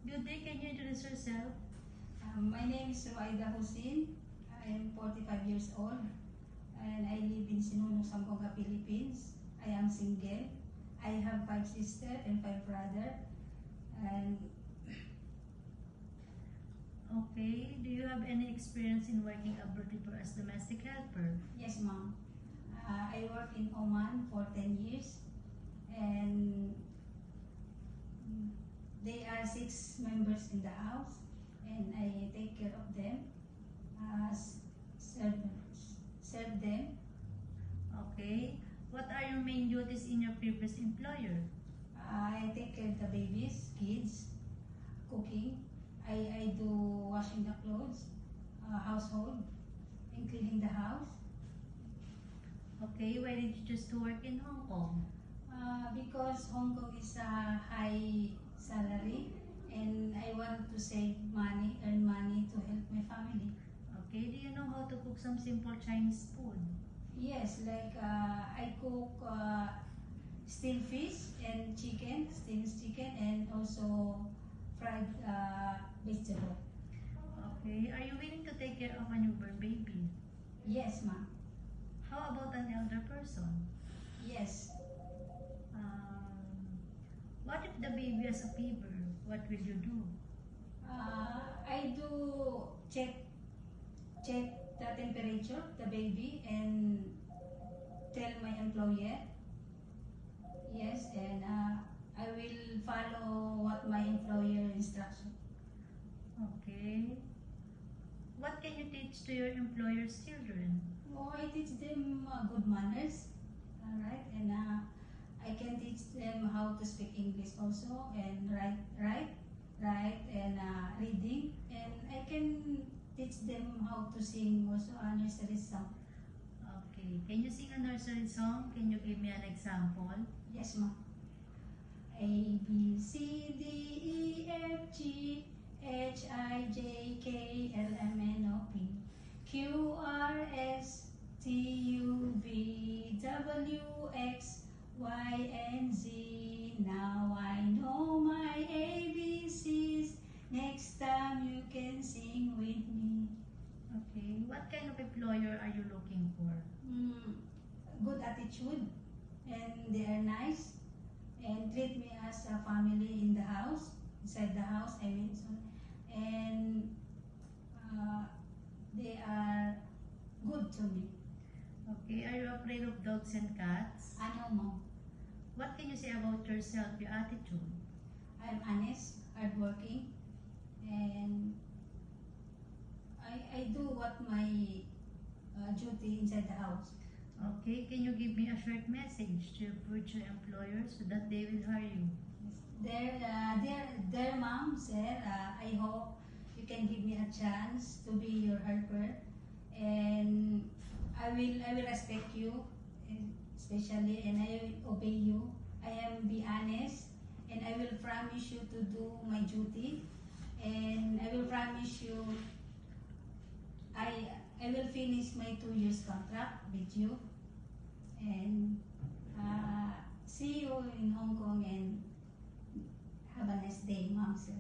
Good day, can you introduce yourself? My name is Ruaida Hussein. I am 45 years old and I live in Sinulog, Zamboanga, Philippines. I am single. I have 5 sisters and 5 brothers. And Okay, do you have any experience in working abroad before as domestic helper? yes, ma'am. I work in Oman for 10 years and they are 6 members in the house and I take care of them, serve them. Okay, what are your main duties in your previous employer? I take care of the babies, kids, cooking. I do washing the clothes, household, including the house. Okay, why did you choose to work in Hong Kong? Because Hong Kong is a high salary and I want to save money, earn money to help my family. Okay, do you know how to cook some simple Chinese food? Yes, like I cook steamed fish and chicken, steamed chicken and also fried vegetable. Okay, are you willing to take care of a newborn baby? Yes, ma'am. How about an elder person? Yes. What if the baby has a fever? What will you do? I do check the temperature of the baby and tell my employer. Yes, and I will follow what my employer instruction. Okay. What can you teach to your employer's children? Oh, I teach them good manners, all right, and I can teach them how to speak English also and write, and reading, and I can teach them how to sing also a nursery song. Okay. Can you sing a nursery song? Can you give me an example? Yes, ma'am. A, B, C, D, E, F, G, H, I, J, K, L, M, N, O, P, Q, R, S, T, U, V, W, X, Y, and Z. Now I know my ABCs. Next time you can sing with me. Okay. What kind of employer are you looking for? Good attitude, and they are nice and treat me as a family in the house, inside the house, I mean, so, and they are good to me. Okay. Are you afraid of dogs and cats? I know, mom. What can you say about yourself, your attitude? I'm honest, hardworking, and I do what my duty inside the house. Okay. Can you give me a short message to your future employers so that they will hire you? Dear mom, sir, I hope you can give me a chance to be your helper, and I will respect you, especially, and I will obey you. I am be honest, and I will promise you to do my duty, and I will promise you I will finish my 2 years contract with you, and see you in Hong Kong, and have a nice day, mom, sir.